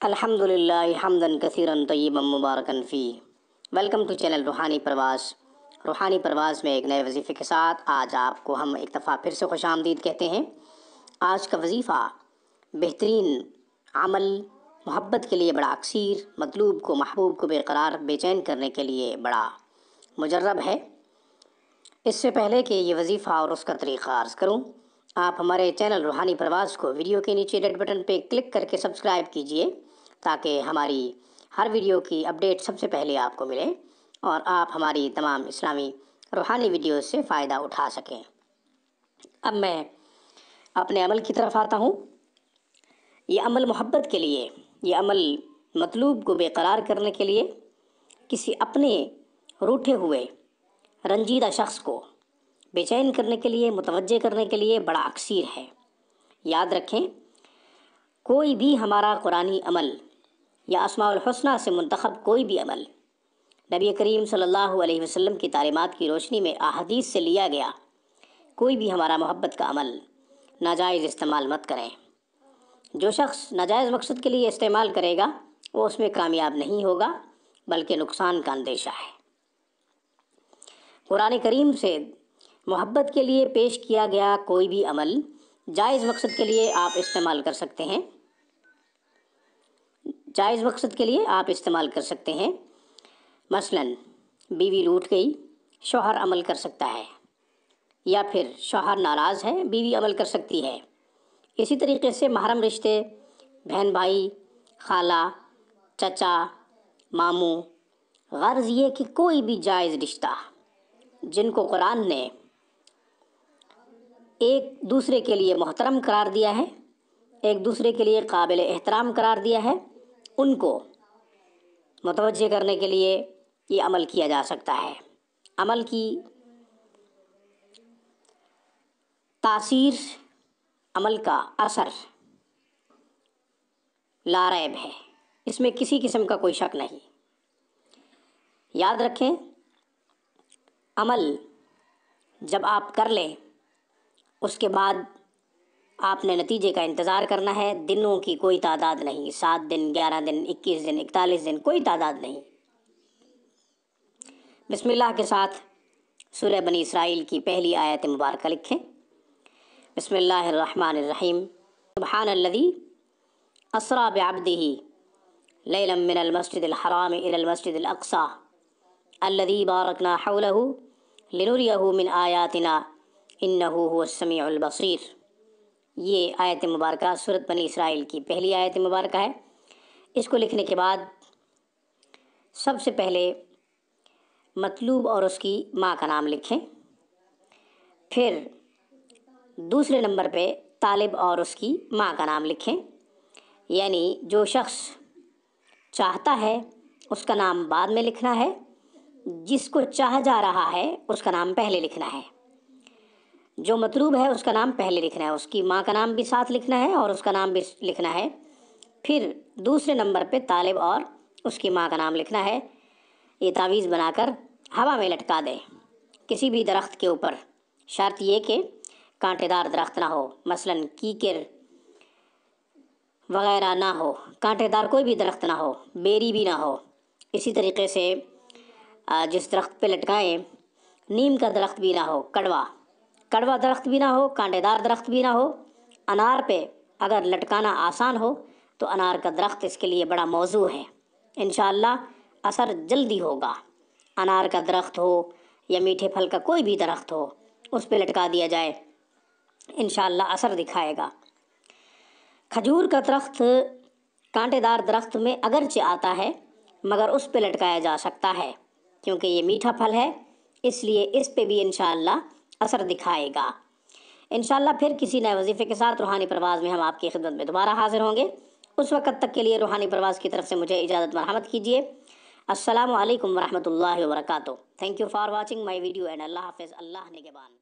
الحمدللہ حمدن کثیرن طیبا مبارکن فی۔ Welcome to channel روحانی پرواز۔ روحانی پرواز میں ایک نئے وظیفے کے ساتھ آج آپ کو ہم ایک دفعہ پھر سے خوش آمدید کہتے ہیں۔ آج کا وظیفہ بہترین عمل، محبت کے لیے بڑا اکثیر، مطلوب کو محبوب کو برقرار بے چین کرنے کے لیے بڑا مجرب ہے۔ اس سے پہلے کہ یہ وظیفہ اور اس کا طریقہ عرض کروں، آپ ہمارے چینل روحانی پرواز کو ویڈیو کے نیچے ریڈ بٹن پہ کلک کر کے سبسکرائب کیجئے تاکہ ہماری ہر ویڈیو کی اپڈیٹ سب سے پہلے آپ کو ملے اور آپ ہماری تمام اسلامی روحانی ویڈیوز سے فائدہ اٹھا سکیں۔ اب میں اپنے عمل کی طرف آتا ہوں۔ یہ عمل محبت کے لیے، یہ عمل مطلوب کو برقرار کرنے کے لیے، کسی اپنے روٹھے ہوئے رنجیدہ شخص کو بے چین کرنے کے لیے، متوجہ کرنے کے لیے بڑا اکثیر ہے۔ یاد رکھیں، کوئی بھی ہمارا قرآنی عمل یا اسماء الحسنہ سے منتخب کوئی بھی عمل نبی کریم صلی اللہ علیہ وسلم کی تعلیمات کی روشنی میں احادیث سے لیا گیا کوئی بھی ہمارا محبت کا عمل ناجائز استعمال مت کریں۔ جو شخص ناجائز مقصد کے لیے استعمال کرے گا وہ اس میں کامیاب نہیں ہوگا بلکہ نقصان کا اندیشہ ہے۔ قرآن کریم سے محبت کے لیے پیش کیا گیا کوئی بھی عمل جائز مقصد کے لیے آپ استعمال کر سکتے ہیں، جائز مقصد کے لیے آپ استعمال کر سکتے ہیں۔ مثلاً بیوی لوٹ گئی، شوہر عمل کر سکتا ہے، یا پھر شوہر ناراض ہے، بیوی عمل کر سکتی ہے۔ اسی طریقے سے محرم رشتے، بہن بھائی، خالہ، چچا، ماموں، غرض یہ کہ کوئی بھی جائز رشتہ جن کو قرآن نے ایک دوسرے کے لیے محترم قرار دیا ہے، ایک دوسرے کے لیے قابل احترام قرار دیا ہے، ان کو متوجہ کرنے کے لیے یہ عمل کیا جا سکتا ہے۔ عمل کی تاثیر، عمل کا اثر لا ریب ہے، اس میں کسی قسم کا کوئی شک نہیں۔ یاد رکھیں، عمل جب آپ کر لیں اس کے بعد آپ نے نتیجے کا انتظار کرنا ہے۔ دنوں کی کوئی تعداد نہیں، 7 دن، 11 دن، 21 دن، 41 دن، کوئی تعداد نہیں۔ بسم اللہ کے ساتھ سورہ بنی اسرائیل کی پہلی آیت مبارکہ لکھیں۔ بسم اللہ الرحمن الرحیم۔ سبحان الذی اسریٰ بعبدہ لیلا من المسجد الحرام الی المسجد الاقصی الذی بارکنا حولہ لنریہ من آیاتنا انہ هو السمیع البصیر۔ یہ آیت مبارکہ سورۃ بنی اسرائیل کی پہلی آیت مبارکہ ہے۔ اس کو لکھنے کے بعد سب سے پہلے مطلوب اور اس کی ماں کا نام لکھیں، پھر دوسرے نمبر پہ طالب اور اس کی ماں کا نام لکھیں، یعنی جو شخص چاہتا ہے اس کا نام بعد میں لکھنا ہے، جس کو چاہا جا رہا ہے اس کا نام پہلے لکھنا ہے، جو مطلوب ہے اس کا نام پہلے لکھنا ہے، اس کی ماں کا نام بھی ساتھ لکھنا ہے اور اس کا نام بھی لکھنا ہے، پھر دوسرے نمبر پہ طالب اور اس کی ماں کا نام لکھنا ہے۔ یہ تعویذ بنا کر ہوا میں لٹکا دیں کسی بھی درخت کے اوپر، شرط یہ کہ کانٹے دار درخت نہ ہو، مثلاً کیکر وغیرہ نہ ہو، کانٹے دار کوئی بھی درخت نہ ہو، بیری بھی نہ ہو۔ اسی طریقے سے جس درخت پہ لٹکائیں نیم کا درخت بھی نہ ہو، کڑوا درخت بھی نہ ہو، کانٹے دار درخت بھی نہ ہو۔ انار پہ اگر لٹکانا آسان ہو تو انار کا درخت اس کے لیے بڑا موزوں ہے، انشاءاللہ اثر جلدی ہوگا۔ انار کا درخت ہو یا میٹھے پھل کا کوئی بھی درخت ہو، اس پہ لٹکا دیا جائے، انشاءاللہ اثر دکھائے گا۔ کھجور کا درخت کانٹے دار درخت میں اگرچہ آتا ہے مگر اس پہ لٹکایا جا سکتا ہے کیونکہ یہ میٹھا پھل ہے، اس لیے اس پہ بھی انشاءاللہ اثر دکھائے گا۔ انشاءاللہ پھر کسی نئے وظیفے کے ساتھ روحانی پرواز میں ہم آپ کی خدمت میں دوبارہ حاضر ہوں گے۔ اس وقت تک کے لیے روحانی پرواز کی طرف سے مجھے اجازت مرحمت کیجیے۔ السلام علیکم ورحمۃ اللہ وبرکاتہ۔ Thank you for watching my video and اللہ حافظ، اللہ نگہبان۔